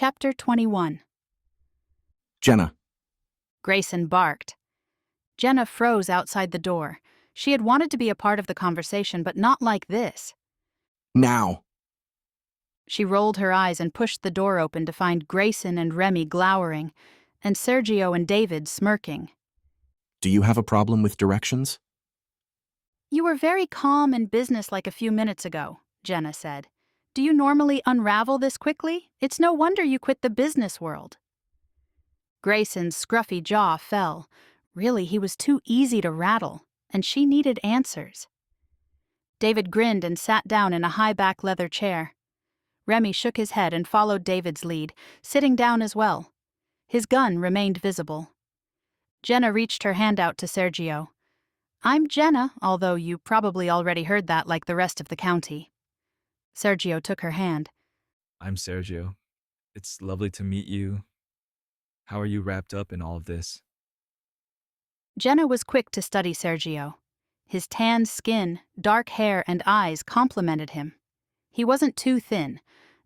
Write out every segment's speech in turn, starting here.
Chapter 21. Jenna. Grayson barked. Jenna froze outside the door. She had wanted to be a part of the conversation, but not like this. Now. She rolled her eyes and pushed the door open to find Grayson and Remy glowering, and Sergio and David smirking. Do you have a problem with directions? You were very calm and businesslike a few minutes ago, Jenna said. Do you normally unravel this quickly? It's no wonder you quit the business world. Grayson's scruffy jaw fell. Really, he was too easy to rattle, and she needed answers. David grinned and sat down in a high-back leather chair. Remy shook his head and followed David's lead, sitting down as well. His gun remained visible. Jenna reached her hand out to Sergio. I'm Jenna, although you probably already heard that like the rest of the county. Sergio took her hand. I'm Sergio. It's lovely to meet you. How are you wrapped up in all of this? Jenna was quick to study Sergio. His tanned skin, dark hair, and eyes complemented him. He wasn't too thin,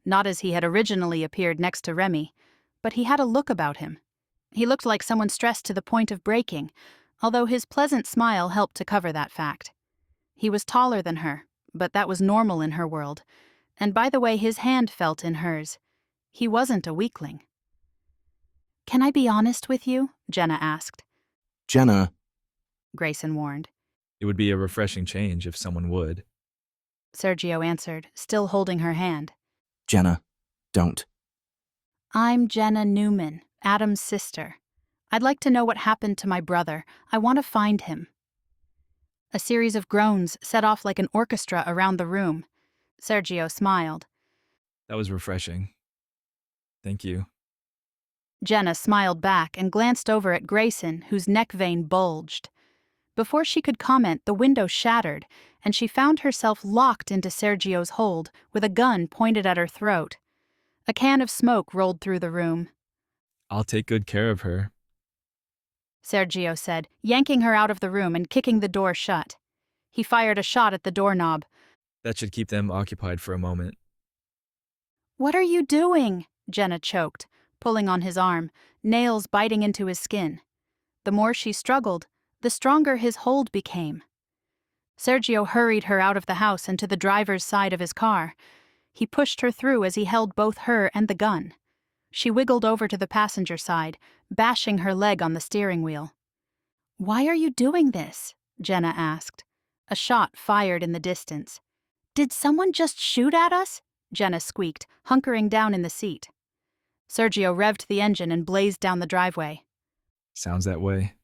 not as he had originally appeared next to Remy, but he had a look about him. He looked like someone stressed to the point of breaking, although his pleasant smile helped to cover that fact. He was taller than her, but that was normal in her world, and by the way his hand felt in hers, he wasn't a weakling. Can I be honest with you? Jenna asked. Jenna. Grayson warned. It would be a refreshing change if someone would. Sergio answered, still holding her hand. Jenna, don't. I'm Jenna Newman, Adam's sister. I'd like to know what happened to my brother. I want to find him. A series of groans set off like an orchestra around the room. Sergio smiled. That was refreshing. Thank you. Jenna smiled back and glanced over at Grayson, whose neck vein bulged. Before she could comment, the window shattered, and she found herself locked into Sergio's hold with a gun pointed at her throat. A can of smoke rolled through the room. I'll take good care of her. Sergio said, yanking her out of the room and kicking the door shut. He fired a shot at the doorknob. That should keep them occupied for a moment. What are you doing? Jenna choked, pulling on his arm, nails biting into his skin. The more she struggled, the stronger his hold became. Sergio hurried her out of the house and to the driver's side of his car. He pushed her through as he held both her and the gun. She wiggled over to the passenger side, bashing her leg on the steering wheel. Why are you doing this? Jenna asked. A shot fired in the distance. Did someone just shoot at us? Jenna squeaked, hunkering down in the seat. Sergio revved the engine and blazed down the driveway. Sounds that way.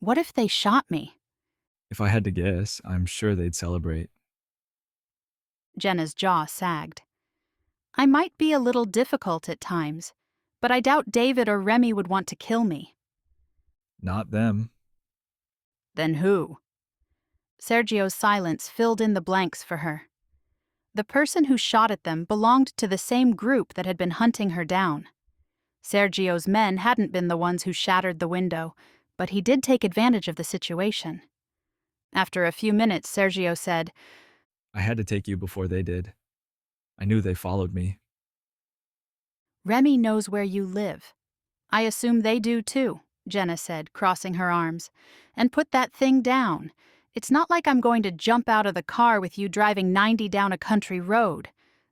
What if they shot me? If I had to guess, I'm sure they'd celebrate. Jenna's jaw sagged. I might be a little difficult at times, but I doubt David or Remy would want to kill me. Not them. Then who? Sergio's silence filled in the blanks for her. The person who shot at them belonged to the same group that had been hunting her down. Sergio's men hadn't been the ones who shattered the window, but he did take advantage of the situation. After a few minutes, Sergio said, I had to take you before they did. I knew they followed me. Remy knows where you live. I assume they do too, Jenna said, crossing her arms. And put that thing down. It's not like I'm going to jump out of the car with you driving 90 down a country road.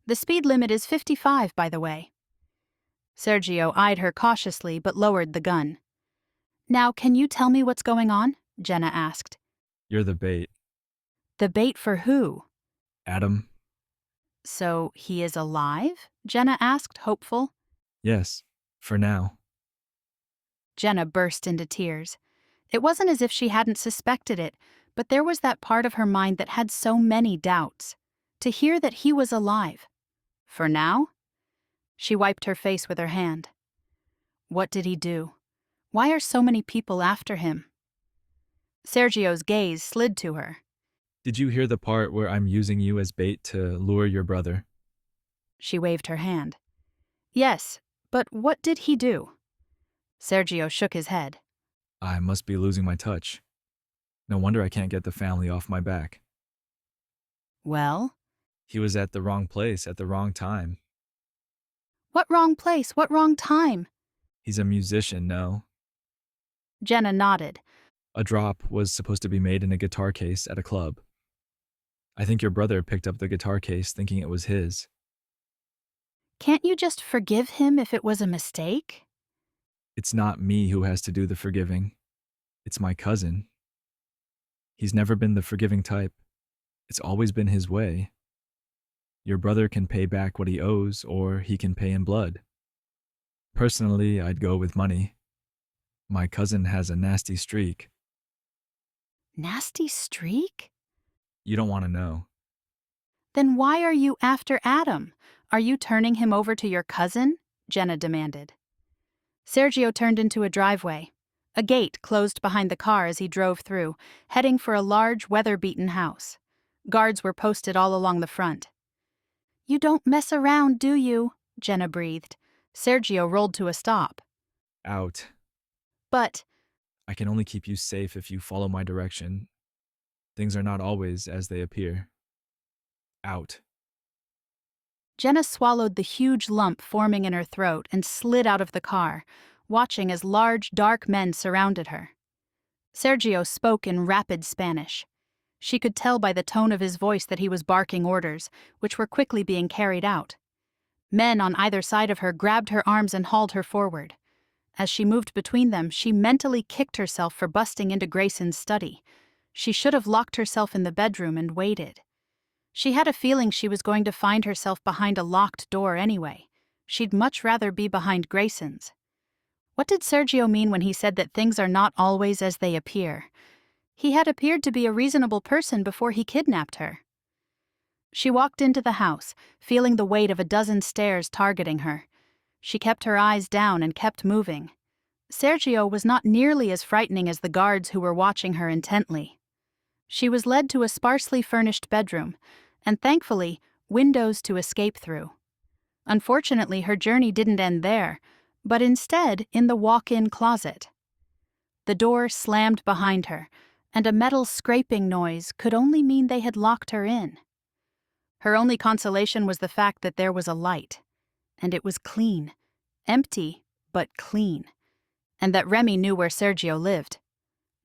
The speed limit is 55, by the way. Sergio eyed her cautiously but lowered the gun. Now, can you tell me what's going on? Jenna asked. You're the bait. The bait for who? Adam? So he is alive? Jenna asked, hopeful. Yes, for now. Jenna burst into tears. It wasn't as if she hadn't suspected it, but there was that part of her mind that had so many doubts. To hear that he was alive. For now? She wiped her face with her hand. What did he do? Why are so many people after him? Sergio's gaze slid to her. Did you hear the part where I'm using you as bait to lure your brother? She waved her hand. Yes, but what did he do? Sergio shook his head. I must be losing my touch. No wonder I can't get the family off my back. Well? He was at the wrong place at the wrong time. What wrong place? What wrong time? He's a musician, no? Jenna nodded. A drop was supposed to be made in a guitar case at a club. I think your brother picked up the guitar case thinking it was his. Can't you just forgive him if it was a mistake? It's not me who has to do the forgiving. It's my cousin. He's never been the forgiving type. It's always been his way. Your brother can pay back what he owes, or he can pay in blood. Personally, I'd go with money. My cousin has a nasty streak. Nasty streak? You don't want to know. Then why are you after Adam? Are you turning him over to your cousin? Jenna demanded. Sergio turned into a driveway. A gate closed behind the car as he drove through, heading for a large, weather-beaten house. Guards were posted all along the front. You don't mess around, do you? Jenna breathed. Sergio rolled to a stop. Out. But I can only keep you safe if you follow my direction. Things are not always as they appear. Out. Jenna swallowed the huge lump forming in her throat and slid out of the car, watching as large, dark men surrounded her. Sergio spoke in rapid Spanish. She could tell by the tone of his voice that he was barking orders, which were quickly being carried out. Men on either side of her grabbed her arms and hauled her forward. As she moved between them, she mentally kicked herself for busting into Grayson's study. She should have locked herself in the bedroom and waited. She had a feeling she was going to find herself behind a locked door anyway. She'd much rather be behind Grayson's. What did Sergio mean when he said that things are not always as they appear? He had appeared to be a reasonable person before he kidnapped her. She walked into the house, feeling the weight of a dozen stares targeting her. She kept her eyes down and kept moving. Sergio was not nearly as frightening as the guards who were watching her intently. She was led to a sparsely furnished bedroom, and thankfully, windows to escape through. Unfortunately, her journey didn't end there, but instead in the walk-in closet. The door slammed behind her, and a metal scraping noise could only mean they had locked her in. Her only consolation was the fact that there was a light, and it was clean. Empty, but clean. And that Remy knew where Sergio lived.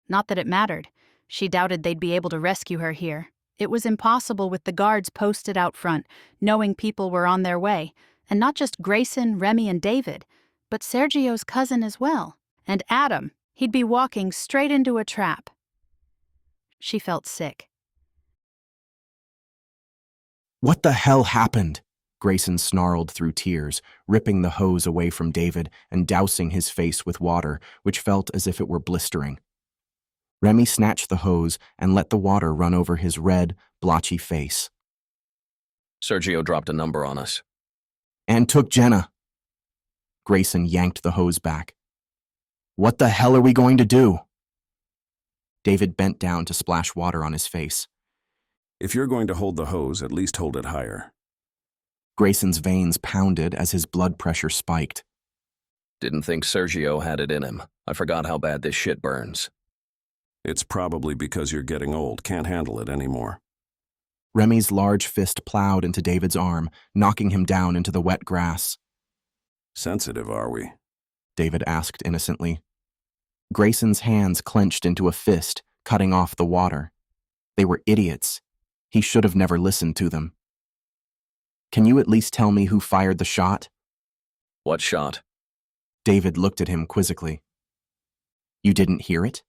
Not that it mattered. She doubted they'd be able to rescue her here. It was impossible with the guards posted out front, knowing people were on their way, and not just Grayson, Remy, and David, but Sergio's cousin as well. And Adam, he'd be walking straight into a trap. She felt sick. What the hell happened? Grayson snarled through tears, ripping the hose away from David and dousing his face with water, which felt as if it were blistering. Remy snatched the hose and let the water run over his red, blotchy face. Sergio dropped a number on us. And took Jenna. Grayson yanked the hose back. What the hell are we going to do? David bent down to splash water on his face. If you're going to hold the hose, at least hold it higher. Grayson's veins pounded as his blood pressure spiked. Didn't think Sergio had it in him. I forgot how bad this shit burns. It's probably because you're getting old, can't handle it anymore. Remy's large fist plowed into David's arm, knocking him down into the wet grass. Sensitive, are we? David asked innocently. Grayson's hands clenched into a fist, cutting off the water. They were idiots. He should have never listened to them. Can you at least tell me who fired the shot? What shot? David looked at him quizzically. You didn't hear it?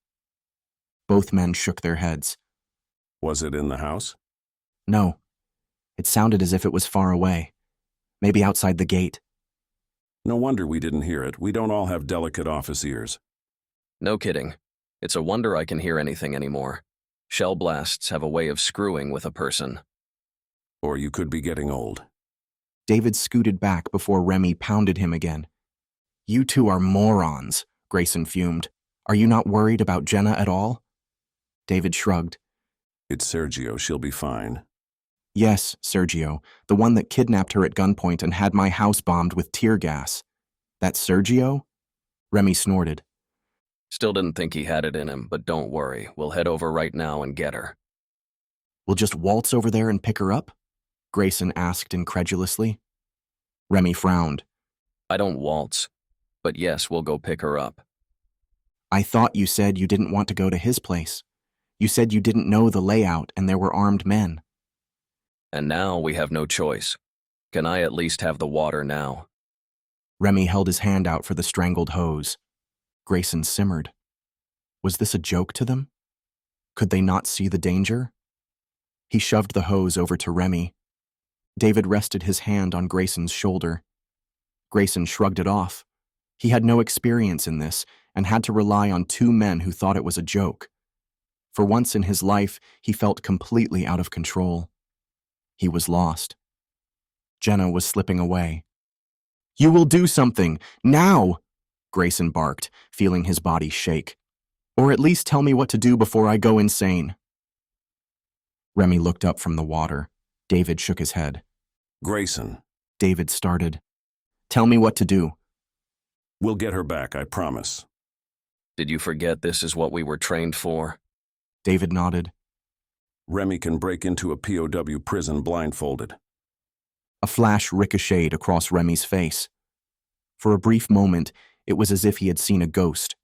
Both men shook their heads. Was it in the house? No. It sounded as if it was far away. Maybe outside the gate. No wonder we didn't hear it. We don't all have delicate office ears. No kidding. It's a wonder I can hear anything anymore. Shell blasts have a way of screwing with a person. Or you could be getting old. David scooted back before Remy pounded him again. You two are morons, Grayson fumed. Are you not worried about Jenna at all? David shrugged. It's Sergio, she'll be fine. Yes, Sergio, the one that kidnapped her at gunpoint and had my house bombed with tear gas. That Sergio? Remy snorted. Still didn't think he had it in him, but don't worry. We'll head over right now and get her. We'll just waltz over there and pick her up? Grayson asked incredulously. Remy frowned. I don't waltz, but yes, we'll go pick her up. I thought you said you didn't want to go to his place. You said you didn't know the layout and there were armed men. And now we have no choice. Can I at least have the water now? Remy held his hand out for the strangled hose. Grayson simmered. Was this a joke to them? Could they not see the danger? He shoved the hose over to Remy. David rested his hand on Grayson's shoulder. Grayson shrugged it off. He had no experience in this and had to rely on two men who thought it was a joke. For once in his life, he felt completely out of control. He was lost. Jenna was slipping away. "You will do something, now!" Grayson barked, feeling his body shake. "Or at least tell me what to do before I go insane." Remy looked up from the water. David shook his head. Grayson, David started. "Tell me what to do." we'll get her back, I promise. Did you forget this is what we were trained for? David nodded. Remy can break into a POW prison blindfolded. A flash ricocheted across Remy's face. For a brief moment, it was as if he had seen a ghost.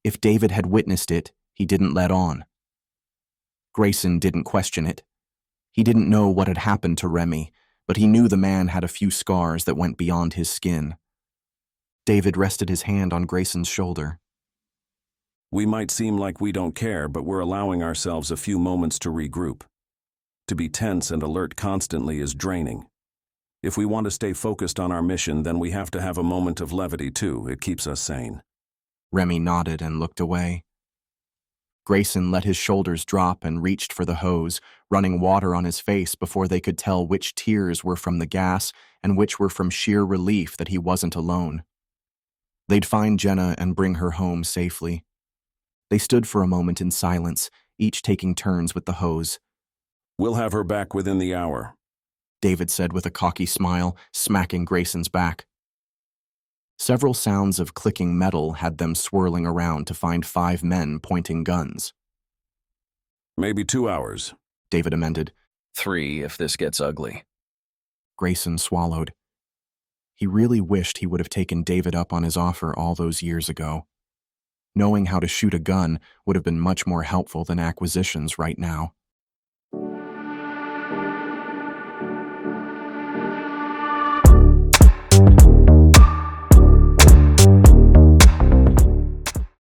If David had witnessed it, he didn't let on. Grayson didn't question it. He didn't know what had happened to Remy, but he knew the man had a few scars that went beyond his skin. David rested his hand on Grayson's shoulder. We might seem like we don't care, but we're allowing ourselves a few moments to regroup. To be tense and alert constantly is draining. If we want to stay focused on our mission, then we have to have a moment of levity too. It keeps us sane. Remy nodded and looked away. Grayson let his shoulders drop and reached for the hose, running water on his face before they could tell which tears were from the gas and which were from sheer relief that he wasn't alone. They'd find Jenna and bring her home safely. They stood for a moment in silence, each taking turns with the hose. We'll have her back within the hour, David said with a cocky smile, smacking Grayson's back. Several sounds of clicking metal had them swirling around to find 5 men pointing guns. Maybe 2 hours, David amended. 3 if this gets ugly. Grayson swallowed. He really wished he would have taken David up on his offer all those years ago. Knowing how to shoot a gun would have been much more helpful than acquisitions right now.